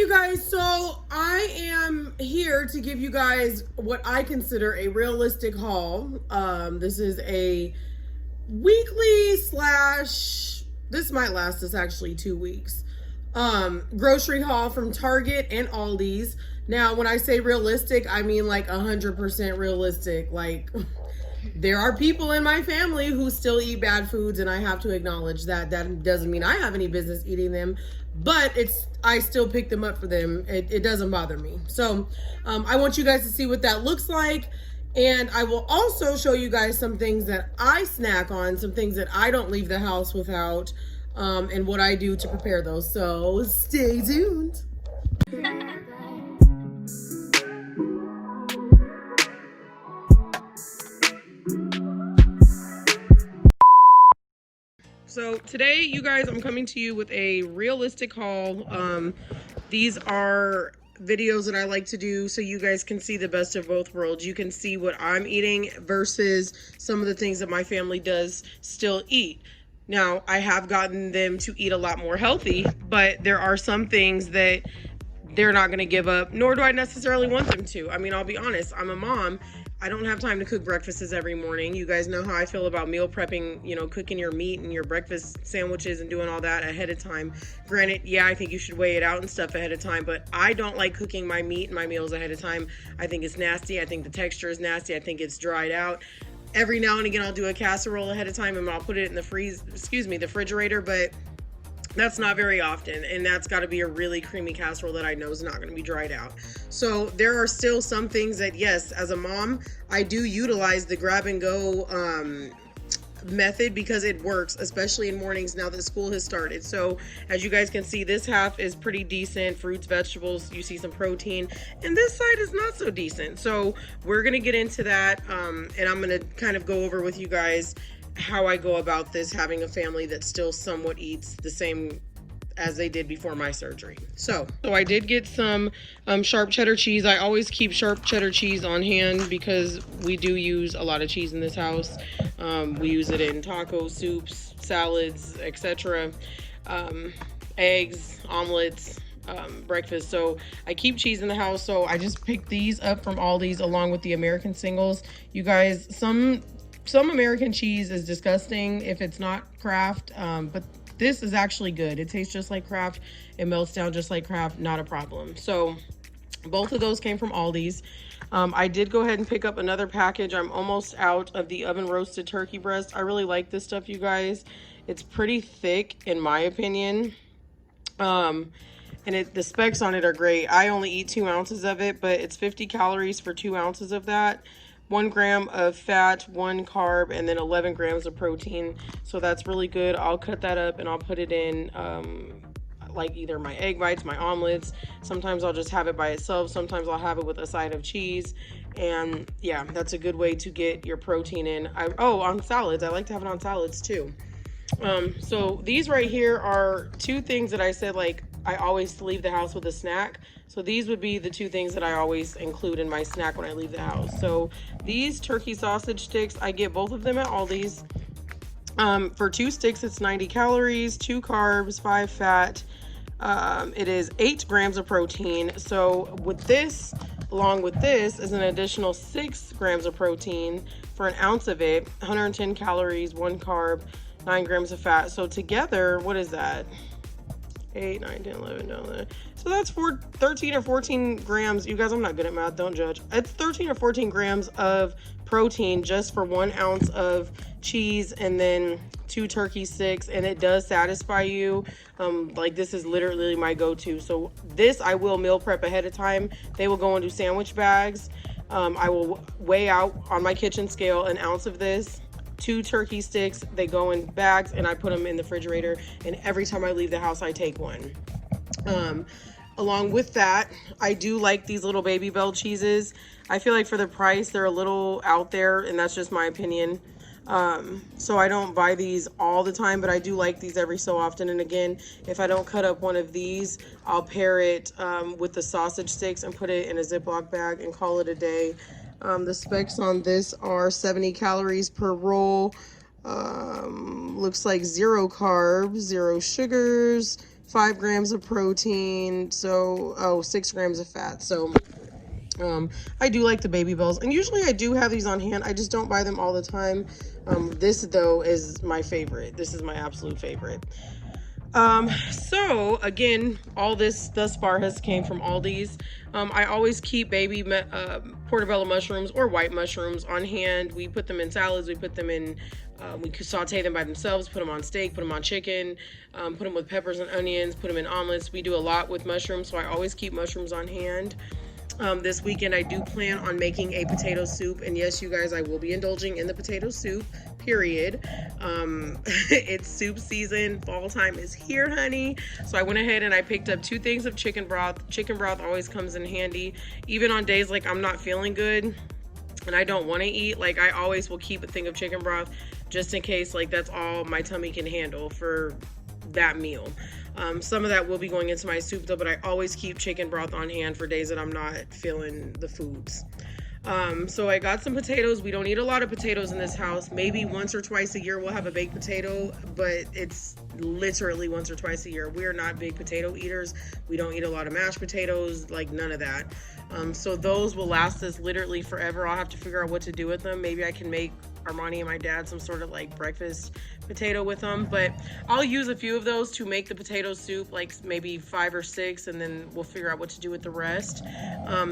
you guys, so I am here to give you guys what I consider a realistic haul. This is a weekly slash, this might last us actually 2 weeks, grocery haul from Target and Aldi's. Now, when I say realistic, I mean like 100% realistic. Like, there are people in my family who still eat bad foods, and I have to acknowledge that. That doesn't mean I have any business eating them, but I still pick them up for them. It doesn't bother me. So I want you guys to see what that looks like, and I will also show you guys some things that I snack on, some things that I don't leave the house without, and what I do to prepare those. So stay tuned. So today, you guys, I'm coming to you with a realistic haul. These are videos that I like to do so you guys can see the best of both worlds. You can see what I'm eating versus some of the things that my family does still eat. Now, I have gotten them to eat a lot more healthy, but there are some things that they're not going to give up, nor do I necessarily want them to. I mean, I'll be honest, I'm a mom. I don't have time to cook breakfasts every morning. You guys know how I feel about meal prepping, you know, cooking your meat and your breakfast sandwiches and doing all that ahead of time. Granted, yeah, I think you should weigh it out and stuff ahead of time, but I don't like cooking my meat and my meals ahead of time. I think it's nasty. I think the texture is nasty. I think it's dried out. Every now and again, I'll do a casserole ahead of time and I'll put it in the the refrigerator, but that's not very often, and that's got to be a really creamy casserole that I know is not going to be dried out. So there are still some things that, yes, as a mom, I do utilize the grab and go method because it works, especially in mornings now that school has started. So as you guys can see, this half is pretty decent, fruits, vegetables, you see some protein, and this side is not so decent. So we're going to get into that, and I'm going to kind of go over with you guys how I go about this, having a family that still somewhat eats the same as they did before my surgery. So I did get some sharp cheddar cheese. I always keep sharp cheddar cheese on hand because we do use a lot of cheese in this house. We use it in tacos, soups, salads, etc. Eggs, omelets, breakfast. So I keep cheese in the house. So I just picked these up from Aldi's along with the American singles. You guys, some American cheese is disgusting if it's not Kraft, but this is actually good. It tastes just like Kraft. It melts down just like Kraft, not a problem. So both of those came from Aldi's. I did go ahead and pick up another package. I'm almost out of the oven roasted turkey breast. I really like this stuff, you guys. It's pretty thick in my opinion. And the specs on it are great. I only eat 2 ounces of it, but it's 50 calories for 2 ounces of that. 1 gram of fat, 1 carb, and then 11 grams of protein. So that's really good. I'll cut that up and I'll put it in like either my egg bites, my omelets. Sometimes I'll just have it by itself. Sometimes I'll have it with a side of cheese. And yeah, that's a good way to get your protein in. On salads. I like to have it on salads too. So these right here are 2 things that I said, like, I always leave the house with a snack. So these would be the 2 things that I always include in my snack when I leave the house. So these turkey sausage sticks, I get both of them at Aldi's. For 2 sticks, it's 90 calories, 2 carbs, 5 fat. It is 8 grams of protein. So with this, along with this, is an additional 6 grams of protein for an ounce of it, 110 calories, 1 carb, 9 grams of fat. So together, what is that? 8, 9, 10, 11, 12. So that's 13 or 14 grams. You guys, I'm not good at math, don't judge. It's 13 or 14 grams of protein just for 1 ounce of cheese and then 2 turkey sticks, and it does satisfy you. Like, this is literally my go-to. So this I will meal prep ahead of time. They will go into sandwich bags. I will weigh out on my kitchen scale an ounce of this. 2 turkey sticks, they go in bags, and I put them in the refrigerator, and every time I leave the house I take one. Along with that, I do like these little Baby Bell cheeses. I feel like for the price they're a little out there, and that's just my opinion. So I don't buy these all the time, but I do like these every so often. And again, if I don't cut up one of these, I'll pair it with the sausage sticks and put it in a Ziploc bag and call it a day. The specs on this are 70 calories per roll. Looks like 0 carbs, 0 sugars, 5 grams of protein, so 6 grams of fat. So I do like the Baby Bells, and usually I do have these on hand. I just don't buy them all the time. This though is my favorite. This is my absolute favorite. So again, all this thus far has came from Aldi's. I always keep baby portobello mushrooms or white mushrooms on hand. We put them in salads. We put them in, we could saute them by themselves, put them on steak, put them on chicken, put them with peppers and onions, put them in omelets. We do a lot with mushrooms, so I always keep mushrooms on hand. This weekend I do plan on making a potato soup, and yes, you guys, I will be indulging in the potato soup, period. It's soup season. Fall time is here, honey. So I went ahead and I picked up 2 things of chicken broth. Chicken broth always comes in handy, even on days like I'm not feeling good and I don't want to eat. Like, I always will keep a thing of chicken broth just in case, like, that's all my tummy can handle for that meal. Some of that will be going into my soup though, but I always keep chicken broth on hand for days that I'm not feeling the foods. So I got some potatoes. We don't eat a lot of potatoes in this house. Maybe once or twice a year we'll have a baked potato, but it's literally once or twice a year. We are not big potato eaters. We don't eat a lot of mashed potatoes, like none of that. So those will last us literally forever. I'll have to figure out what to do with them. Maybe I can make Armani and my dad some sort of like breakfast potato with them, but I'll use a few of those to make the potato soup, like maybe 5 or 6, and then we'll figure out what to do with the rest.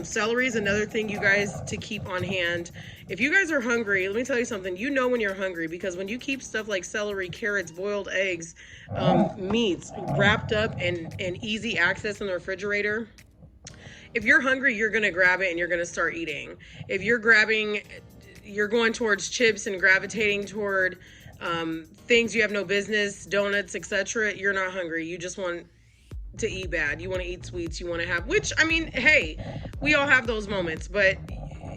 Celery is another thing, you guys, to keep on hand. If you guys are hungry, let me tell you something. You know when you're hungry, because when you keep stuff like celery, carrots, boiled eggs, meats wrapped up and easy access in the refrigerator, if you're hungry, you're gonna grab it and you're gonna start eating. If you're going towards chips and gravitating toward things you have no business, donuts, etc., you're not hungry. You just want to eat bad. You want to eat sweets. You want to have, which, I mean, hey, we all have those moments, but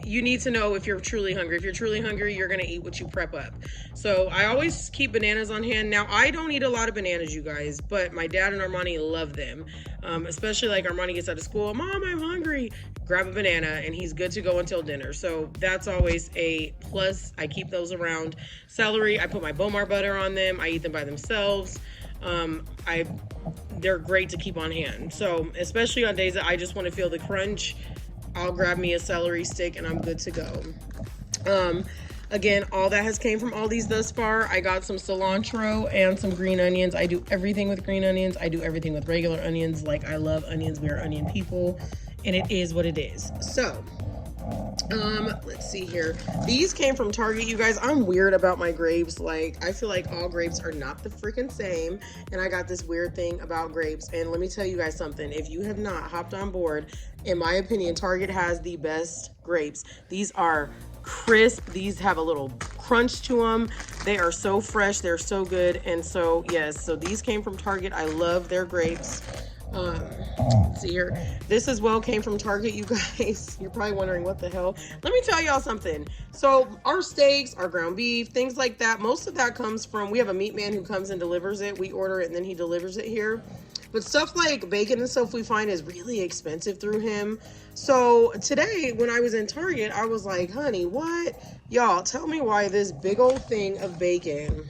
you need to know if you're truly hungry. If you're truly hungry, you're going to eat what you prep up. So I always keep bananas on hand. Now, I don't eat a lot of bananas, you guys, but my dad and Armani love them. Especially like Armani gets out of school, Mom, I'm hungry. Grab a banana and he's good to go until dinner. So that's always a plus. I keep those around. Celery, I put my Bomar butter on them. I eat them by themselves. They're great to keep on hand. So especially on days that I just want to feel the crunch, I'll grab me a celery stick and I'm good to go. Again, all that has came from Aldi's thus far. I got some cilantro and some green onions. I do everything with green onions. I do everything with regular onions. Like, I love onions. We are onion people, and it is what it is. So, let's see here. These came from Target, you guys. I'm weird about my grapes. Like, I feel like all grapes are not the freaking same, and I got this weird thing about grapes. And let me tell you guys something. If you have not hopped on board, in my opinion, Target has the best grapes. These are crisp. These have a little crunch to them. They are so fresh. They're so good. And so, yes, so these came from Target. I love their grapes. Let's see here. This as well came from Target, you guys. You're probably wondering what the hell. Let me tell y'all something. So our steaks, our ground beef, things like that, most of that comes from, we have a meat man who comes and delivers it. We order it and then he delivers it here. But stuff like bacon and stuff we find is really expensive through him. So today when I was in Target, I was like, honey, what? Y'all, tell me why this big old thing of bacon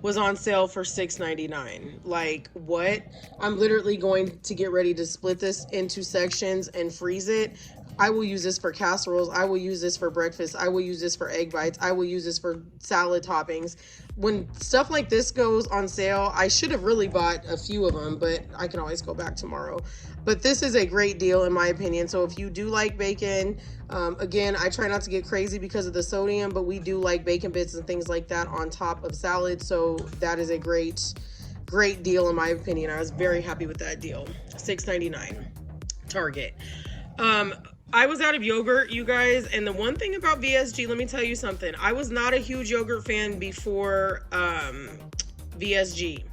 was on sale for $6.99. Like, what? I'm literally going to get ready to split this into sections and freeze it. I will use this for casseroles. I will use this for breakfast. I will use this for egg bites. I will use this for salad toppings. When stuff like this goes on sale, I should have really bought a few of them, but I can always go back tomorrow. But this is a great deal in my opinion. So if you do like bacon, again, I try not to get crazy because of the sodium, but we do like bacon bits and things like that on top of salad. So that is a great deal in my opinion. I was very happy with that deal. $6.99, Target. I was out of yogurt, you guys, and the one thing about VSG, let me tell you something. I was not a huge yogurt fan before VSG.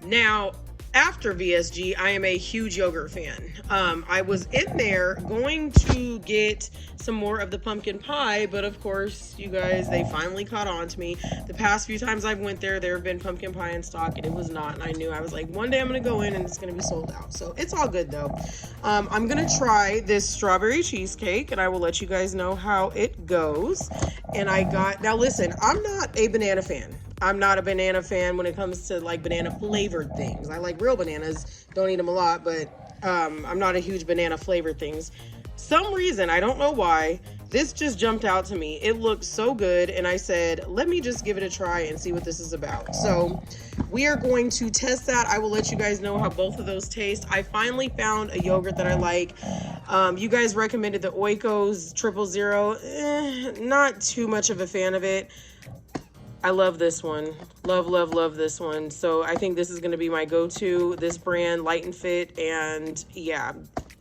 Now, after VSG, I am a huge yogurt fan. I was in there going to get some more of the pumpkin pie, but of course, you guys, they finally caught on to me. The past few times I've went there have been pumpkin pie in stock, and it was not. And I knew, I was like, one day I'm gonna go in and it's gonna be sold out. So it's all good though. I'm gonna try this strawberry cheesecake, and I will let you guys know how it goes. And now listen, I'm not a banana fan. I'm not a banana fan when it comes to like banana flavored things. I like real bananas, don't eat them a lot, but I'm not a huge banana flavored things. Some reason, I don't know why, this just jumped out to me. It looked so good, and I said, let me just give it a try and see what this is about. So we are going to test that. I will let you guys know how both of those taste. I finally found a yogurt that I like. You guys recommended the Oikos 000. Not too much of a fan of it. I love this one. Love, love, love this one. So I think this is going to be my go-to. This brand, Light and Fit, and yeah,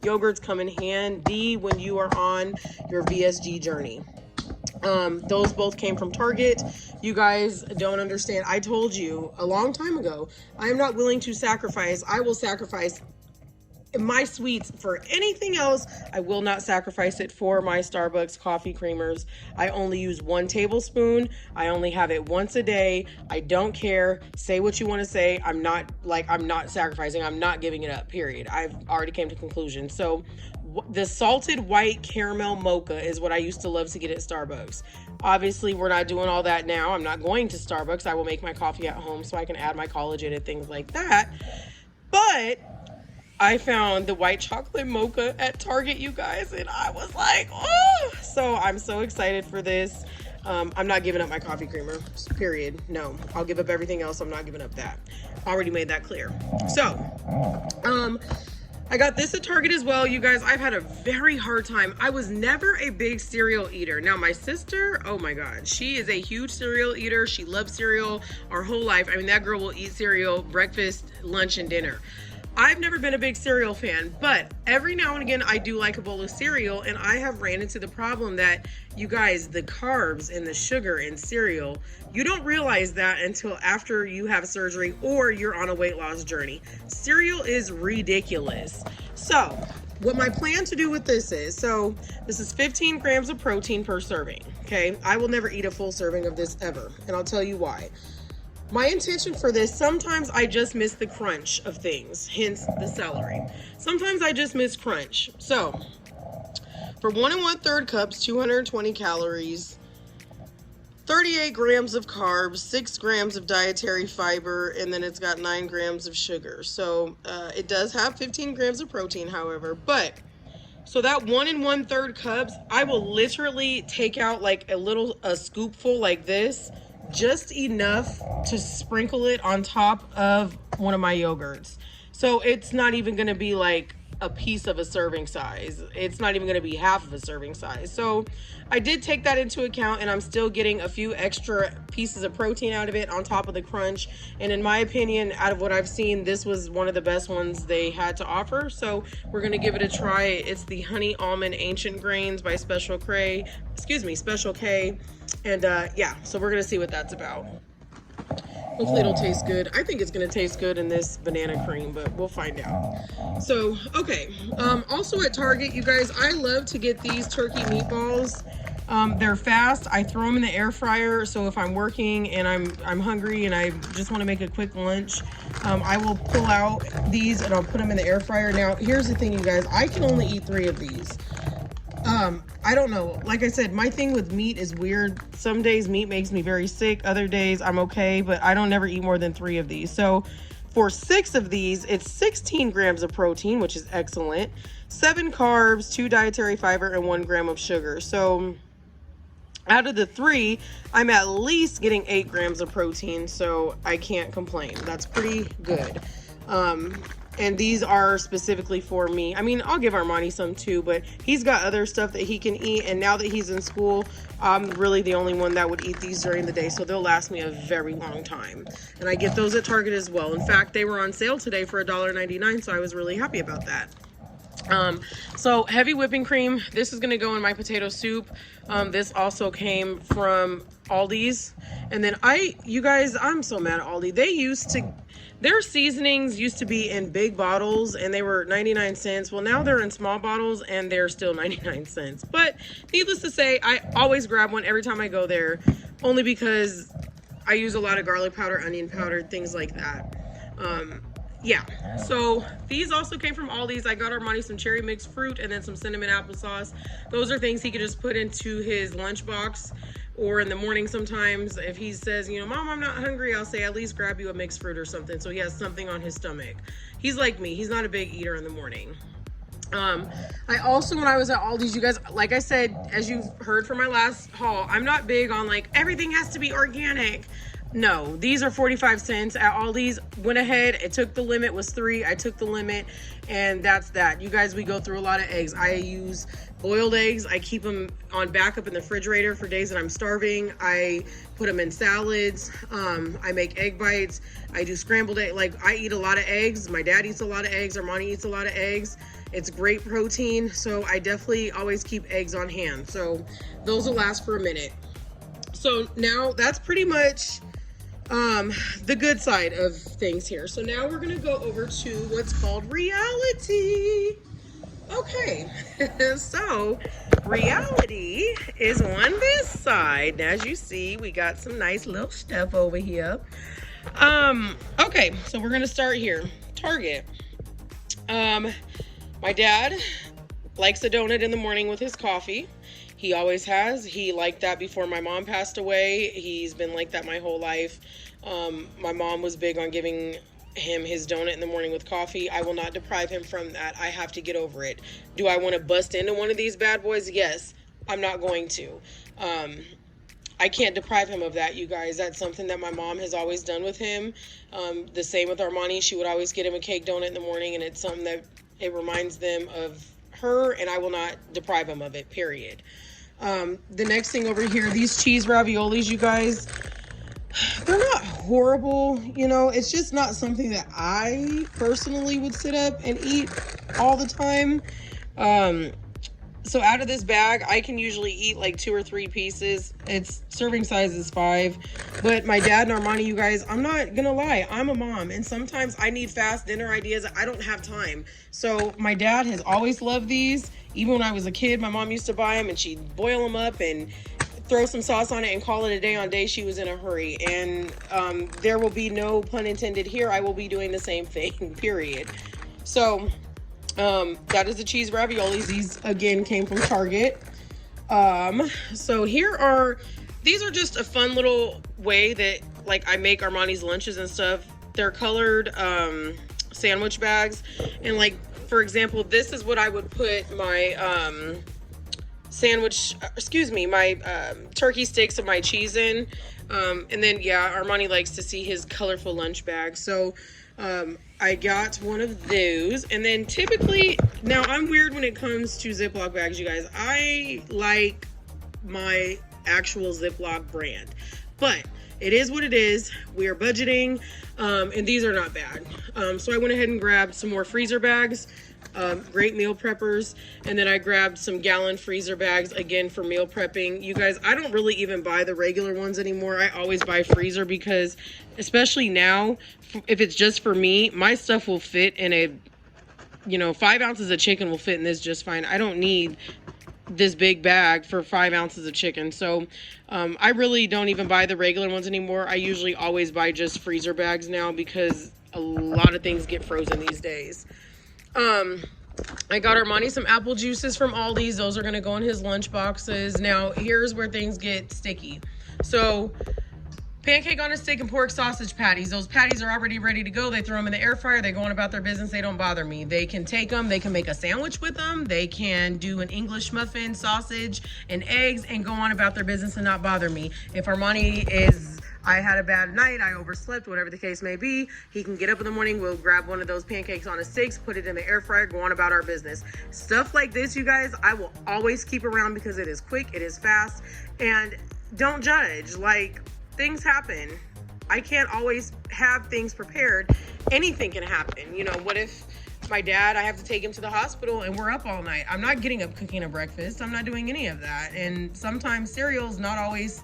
yogurts come in handy when you are on your VSG journey. Those both came from Target. You guys don't understand. I told you a long time ago, I am not willing to sacrifice. I will sacrifice my sweets for anything else. I will not sacrifice it for my Starbucks coffee creamers. I only use 1 tablespoon. I only have it once a day. I don't care. Say what you want to say. I'm not sacrificing. I'm not giving it up, period. I've already came to conclusion. So the salted white caramel mocha is what I used to love to get at Starbucks. Obviously, we're not doing all that now. I'm not going to Starbucks. I will make my coffee at home so I can add my collagen and things like that. But I found the white chocolate mocha at Target, you guys, and I was like, oh! So I'm so excited for this. I'm not giving up my coffee creamer, period. No, I'll give up everything else. I'm not giving up that. Already made that clear. So, I got this at Target as well. You guys, I've had a very hard time. I was never a big cereal eater. Now, my sister, oh my God, she is a huge cereal eater. She loves cereal our whole life. I mean, that girl will eat cereal breakfast, lunch, and dinner. I've never been a big cereal fan, but every now and again I do like a bowl of cereal, and I have ran into the problem that, you guys, the carbs and the sugar in cereal, you don't realize that until after you have surgery or you're on a weight loss journey. Cereal is ridiculous. So what my plan to do with this is, so this is 15 grams of protein per serving, okay? I will never eat a full serving of this ever, and I'll tell you why. My intention for this, sometimes I just miss the crunch of things, hence the celery. Sometimes I just miss crunch. So, for 1 1/3 cups, 220 calories, 38 grams of carbs, 6 grams of dietary fiber, and then it's got 9 grams of sugar. So, it does have 15 grams of protein, however, but so that 1 1/3 cups, I will literally take out like a scoopful like this, just enough to sprinkle it on top of one of my yogurts. So it's not even going to be like a piece of a serving size. It's not even going to be half of a serving size. So I did take that into account, and I'm still getting a few extra pieces of protein out of it on top of the crunch. And in my opinion, out of what I've seen, this was one of the best ones they had to offer. So we're going to give it a try. It's the Honey Almond Ancient Grains by Special K. And yeah, so we're gonna see what that's about. Hopefully it'll taste good. I think it's gonna taste good in this banana cream, but we'll find out. So, okay. Also at Target, you guys, I love to get these turkey meatballs. They're fast. I throw them in the air fryer. So if I'm working and I'm hungry and I just want to make a quick lunch, I will pull out these and I'll put them in the air fryer. Now, here's the thing, you guys. I can only eat 3 of these. I don't know. Like I said, my thing with meat is weird. Some days meat makes me very sick. Other days I'm okay, but I don't never eat more than 3 of these. So for 6 of these, it's 16 grams of protein, which is excellent. 7 carbs, 2 dietary fiber, and 1 gram of sugar. So out of the 3, I'm at least getting 8 grams of protein, so I can't complain. That's pretty good. And these are specifically for me. I mean, I'll give Armani some too, but he's got other stuff that he can eat. And now that he's in school, I'm really the only one that would eat these during the day. So they'll last me a very long time. And I get those at Target as well. In fact, they were on sale today for $1.99. So I was really happy about that. So heavy whipping cream. This is going to go in my potato soup. This also came from Aldi's. And then you guys, I'm so mad at Aldi. Their seasonings used to be in big bottles and they were 99 cents. Well, now they're in small bottles and they're still 99 cents. But needless to say, I always grab one every time I go there, only because I use a lot of garlic powder, onion powder, things like that. yeah, so these also came from Aldi's. I got Armani some cherry mixed fruit and then some cinnamon applesauce. Those are things he could just put into his lunchbox, or in the morning sometimes if he says, you know, Mom, I'm not hungry, I'll say at least grab you a mixed fruit or something so he has something on his stomach. He's like me, he's not a big eater in the morning. I also, when I was at Aldi's, you guys, like I said, as you've heard from my last haul, I'm not big on like everything has to be organic. No, these are 45 cents at Aldi's. Went ahead, it took the limit, was 3. I took the limit, and that's that. You guys, we go through a lot of eggs. I use boiled eggs. I keep them on backup in the refrigerator for days that I'm starving. I put them in salads. I make egg bites. I do scrambled egg. Like, I eat a lot of eggs. My dad eats a lot of eggs. Armani eats a lot of eggs. It's great protein, so I definitely always keep eggs on hand. So those will last for a minute. So now that's pretty much the good side of things here. So now we're gonna go over to what's called reality. Okay, so reality is on this side. As you see, we got some nice little stuff over here. Okay, so we're gonna start here. Target. My dad likes a donut in the morning with his coffee. He always has. He liked that before my mom passed away. He's been like that my whole life. My mom was big on giving him his donut in the morning with coffee. I will not deprive him from that. I have to get over it. Do I want to bust into one of these bad boys? Yes. I'm not going to. I can't deprive him of that, you guys. That's something that my mom has always done with him. The same with Armani. She would always get him a cake donut in the morning, and it's something that it reminds them of her, and I will not deprive him of it, period. The next thing over here, these cheese raviolis, you guys, they're not horrible, you know, it's just not something that I personally would sit up and eat all the time. So out of this bag, I can usually eat like 2 or 3 pieces. Its serving size is 5. But my dad and Armani, you guys, I'm not gonna lie, I'm a mom, and sometimes I need fast dinner ideas. I don't have time. So my dad has always loved these. Even when I was a kid, my mom used to buy them, and she'd boil them up and throw some sauce on it and call it a day on days she was in a hurry. And there will be no pun intended here. I will be doing the same thing, period. So that is the cheese raviolis. These again came from Target. So these are just a fun little way that like I make Armani's lunches and stuff. They're colored sandwich bags, and like for example, this is what I would put my my turkey sticks and my cheese in. And then yeah, Armani likes to see his colorful lunch bag. So I got one of those. And then typically, now I'm weird when it comes to Ziploc bags, you guys. I like my actual Ziploc brand, but it is what it is. We are budgeting, and these are not bad. So I went ahead and grabbed some more freezer bags, great meal preppers, and then I grabbed some gallon freezer bags again for meal prepping. You guys, I don't really even buy the regular ones anymore. I always buy freezer because, especially now, if it's just for me, my stuff will fit in a, 5 ounces of chicken will fit in this just fine. I don't need this big bag for 5 ounces of chicken. So I really don't even buy the regular ones anymore. I usually always buy just freezer bags now because a lot of things get frozen these days. I got Armani some apple juices from Aldi's. Those are going to go in his lunch boxes. Now, here's where things get sticky. So, pancake on a stick and pork sausage patties. Those patties are already ready to go. They throw them in the air fryer. They go on about their business. They don't bother me. They can take them. They can make a sandwich with them. They can do an English muffin, sausage, and eggs, and go on about their business and not bother me. If Armani I had a bad night, I overslept, whatever the case may be, he can get up in the morning, we'll grab one of those pancakes on a stick, put it in the air fryer, go on about our business. Stuff like this, you guys, I will always keep around because it is quick, it is fast, and don't judge. Like, things happen. I can't always have things prepared. Anything can happen. What if my dad, I have to take him to the hospital and we're up all night? I'm not getting up cooking a breakfast. I'm not doing any of that. And sometimes cereal's not always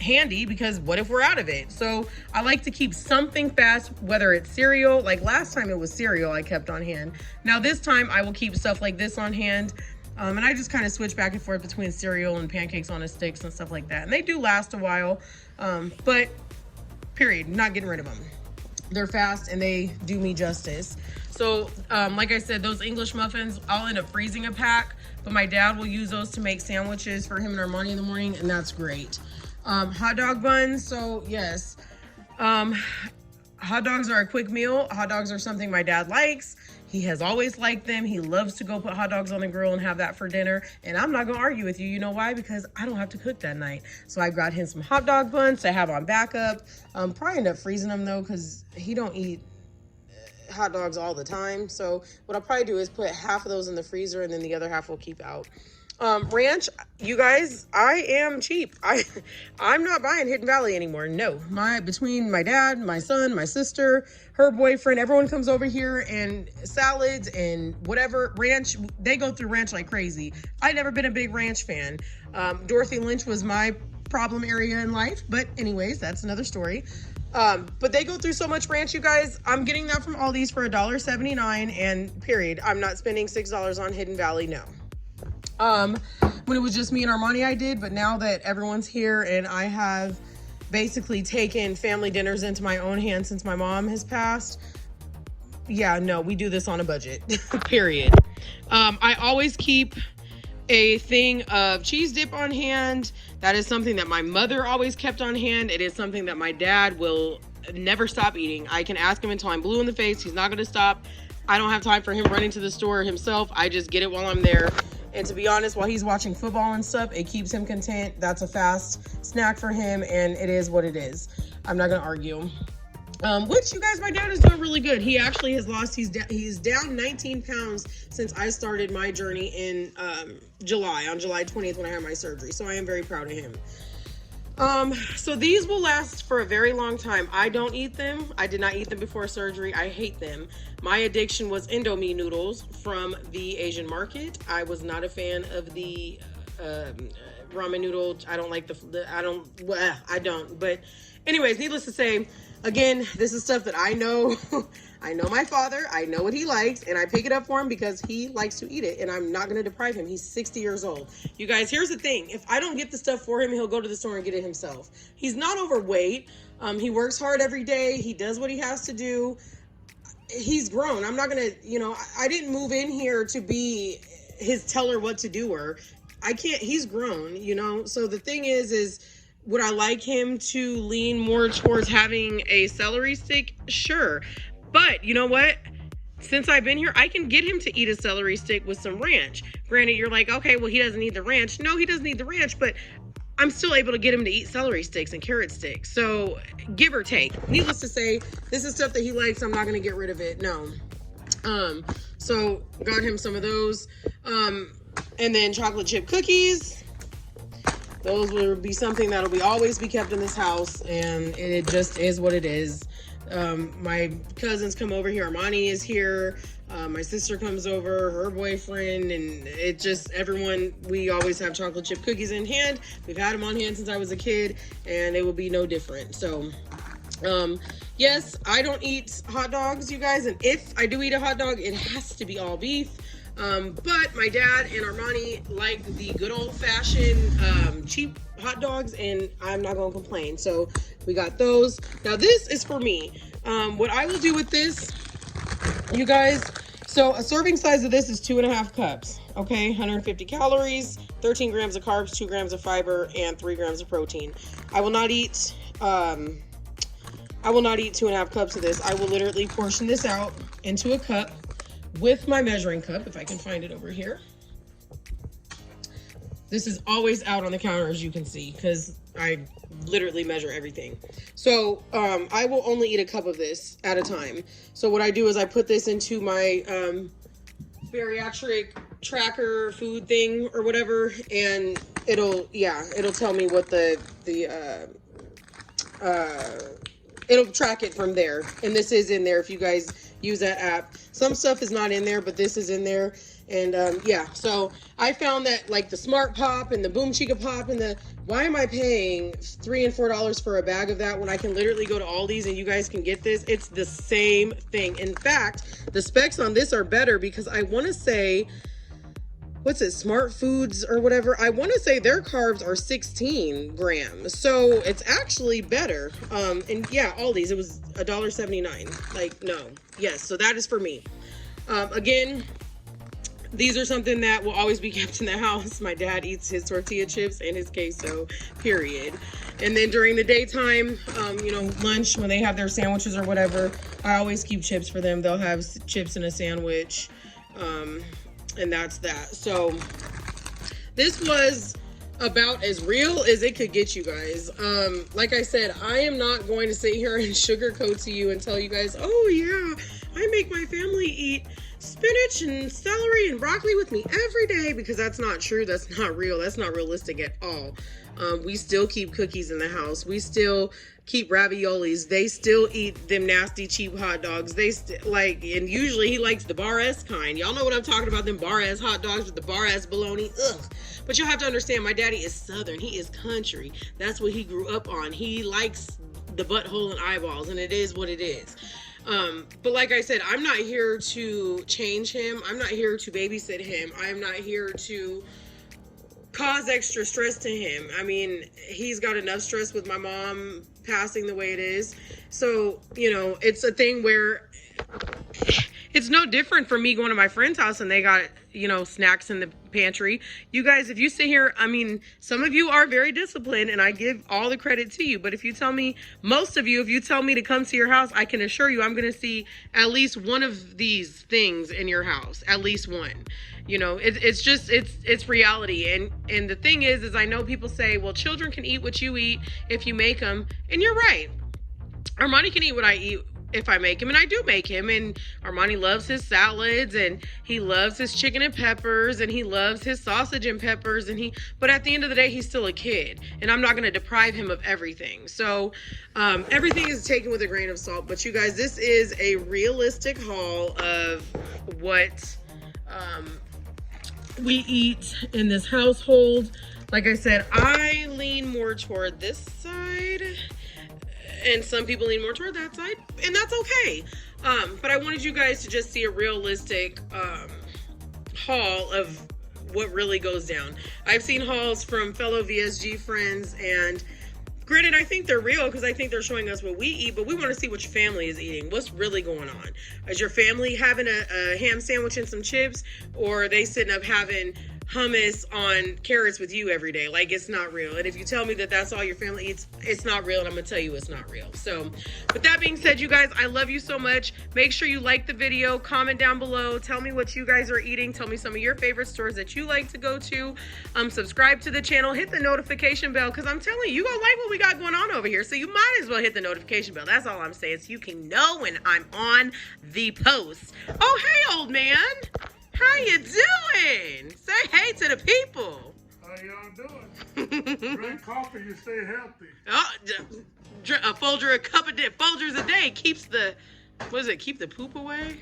handy because what if we're out of it? So I like to keep something fast, whether it's cereal. Like last time it was cereal I kept on hand. Now this time I will keep stuff like this on hand. And I just kind of switch back and forth between cereal and pancakes on a sticks and stuff like that. And they do last a while, but period, not getting rid of them. They're fast and they do me justice. So like I said, those English muffins, I'll end up freezing a pack, but my dad will use those to make sandwiches for him and Armani in the morning, and that's great. Hot dog buns, so yes. Hot dogs are a quick meal. Hot dogs are something my dad likes. He has always liked them. He loves to go put hot dogs on the grill and have that for dinner. And I'm not gonna argue with you. You know why? Because I don't have to cook that night. So I got him some hot dog buns to have on backup. Probably end up freezing them though, because he don't eat hot dogs all the time. So what I'll probably do is put half of those in the freezer and then the other half will keep out. Ranch, you guys, I am cheap. I'm not buying Hidden Valley anymore. No, between my dad, my son, my sister, her boyfriend, everyone comes over here, and salads and whatever ranch, they go through ranch like crazy. I've never been a big ranch fan. Dorothy Lynch was my problem area in life, but anyways, that's another story. But they go through so much ranch, you guys. I'm getting that from Aldi's for $1.79 and period. I'm not spending $6 on Hidden Valley, no. When it was just me and Armani, I did, but now that everyone's here and I have basically taken family dinners into my own hands since my mom has passed, yeah, no, we do this on a budget, period. I always keep a thing of cheese dip on hand. That is something that my mother always kept on hand. It is something that my dad will never stop eating. I can ask him until I'm blue in the face. He's not going to stop. I don't have time for him running to the store himself. I just get it while I'm there. And to be honest, while he's watching football and stuff, it keeps him content. That's a fast snack for him, and it is what it is. I'm not gonna argue. Which, you guys, my dad is doing really good. He actually has lost, he's down 19 pounds since I started my journey in on July 20th when I had my surgery. So I am very proud of him. So these will last for a very long time. I don't eat them. I did not eat them before surgery. I hate them. My addiction was Indomie noodles from the Asian market. I was not a fan of the ramen noodle. I don't like I don't. But anyways, needless to say, again, this is stuff that I know. I know my father, I know what he likes, and I pick it up for him because he likes to eat it, and I'm not going to deprive him. He's 60 years old. You guys, here's the thing. If I don't get the stuff for him, he'll go to the store and get it himself. He's not overweight. He works hard every day. He does what he has to do. He's grown. I'm not going to, I didn't move in here to be his teller what to do or I can't, he's grown, So the thing is would I like him to lean more towards having a celery stick? Sure. But you know what? Since I've been here, I can get him to eat a celery stick with some ranch. Granted, you're like, okay, well, he doesn't need the ranch. No, he doesn't need the ranch, but I'm still able to get him to eat celery sticks and carrot sticks. So give or take. Needless to say, this is stuff that he likes. I'm not going to get rid of it. No. So got him some of those. And then chocolate chip cookies. Those will be something that'll always be kept in this house. And it just is what it is. My cousins come over here. Armani is here. My sister comes over, her boyfriend, and it just, everyone, we always have chocolate chip cookies in hand. We've had them on hand since I was a kid, and it will be no different. So, yes, I don't eat hot dogs, you guys, and if I do eat a hot dog, it has to be all beef. But my dad and Armani like the good old-fashioned cheap hot dogs, and I'm not gonna complain. So we got those. Now this is for me. What I will do with this, you guys, so a serving size of this is 2.5 cups. Okay, 150 calories, 13 grams of carbs, 2 grams of fiber, and 3 grams of protein. I will not eat 2.5 cups of this. I will literally portion this out into a cup with my measuring cup, if I can find it over here. This is always out on the counter, as you can see, because I literally measure everything. So I will only eat a cup of this at a time. So what I do is I put this into my bariatric tracker food thing or whatever, and it'll tell me what it'll track it from there. And this is in there if you guys use that app. Some stuff is not in there, but this is in there. And yeah, so I found that like the Smart Pop and the Boom Chica Pop and why am I paying $3 and $4 for a bag of that when I can literally go to Aldi's and you guys can get this? It's the same thing. In fact, the specs on this are better because I want to say what's it, Smart Foods or whatever. I want to say their carbs are 16 grams, so it's actually better. And yeah, Aldi's, it was $1.79. Like, no, yes, so that is for me. Again, these are something that will always be kept in the house. My dad eats his tortilla chips and his queso, period. And then during the daytime, you know, lunch, when they have their sandwiches or whatever, I always keep chips for them. They'll have chips in a sandwich, and that's that. So this was about as real as it could get, you guys. Like I said, I am not going to sit here and sugarcoat to you and tell you guys, oh yeah, I make my family eat spinach and celery and broccoli with me every day, because that's not true. That's not real. That's not realistic at all. We still keep cookies in the house. We still keep raviolis. They still eat them nasty cheap hot dogs. They like, and usually he likes the bar S kind. Y'all know what I'm talking about, them bar S hot dogs with the bar S bologna. Ugh. But you'll have to understand, my daddy is Southern. He is country. That's what he grew up on. He likes the butthole and eyeballs, and it is what it is. But like I said, I'm not here to change him. I'm not here to babysit him. I'm not here to cause extra stress to him. I mean, he's got enough stress with my mom passing the way it is. So, you know, it's a thing where it's no different from me going to my friend's house and they got, you know, snacks in the pantry. You guys, if you sit here, I mean, some of you are very disciplined and I give all the credit to you. But if you tell me, most of you, if you tell me to come to your house, I can assure you I'm going to see at least one of these things in your house, at least one. You know, it's just, it's reality. And the thing is I know people say, well, children can eat what you eat if you make them. And you're right. Armani can eat what I eat if I make him, and I do make him. And Armani loves his salads, and he loves his chicken and peppers, and he loves his sausage and peppers, and but at the end of the day, he's still a kid, and I'm not going to deprive him of everything. So everything is taken with a grain of salt. But you guys, this is a realistic haul of what we eat in this household. Like I said, I lean more toward this side, and some people lean more toward that side, and that's okay. But I wanted you guys to just see a realistic haul of what really goes down. I've seen hauls from fellow VSG friends, and granted, I think they're real because I think they're showing us what we eat, but we want to see what your family is eating. What's really going on? Is your family having a ham sandwich and some chips, or are they sitting up having hummus on carrots with you every day? Like, it's not real. And if you tell me that that's all your family eats, it's not real, and I'm gonna tell you it's not real. So with that being said, you guys, I love you so much. Make sure you like the video, comment down below, tell me what you guys are eating, tell me some of your favorite stores that you like to go to. Subscribe to the channel, hit the notification bell, because I'm telling you, you're gonna like what we got going on over here, so you might as well hit the notification bell. That's all I'm saying, so you can know when I'm on the post. Oh, hey, old man. How you doing? Say hey to the people. How y'all doing? Drink coffee, you stay healthy. Oh, a Folgers a day keeps the, what is it, keep the poop away?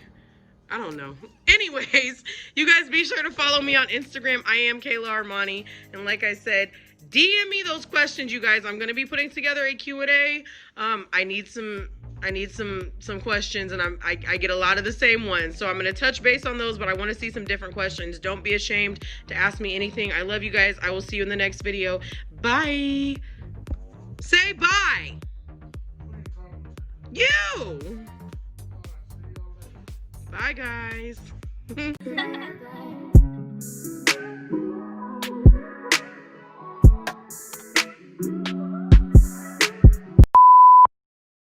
I don't know. Anyways, you guys be sure to follow me on Instagram. I am Kayla Armani. And like I said, DM me those questions, you guys. I'm going to be putting together a Q&A. I need some questions, and I get a lot of the same ones. So I'm going to touch base on those, but I want to see some different questions. Don't be ashamed to ask me anything. I love you guys. I will see you in the next video. Bye. Say bye. You. Bye, guys.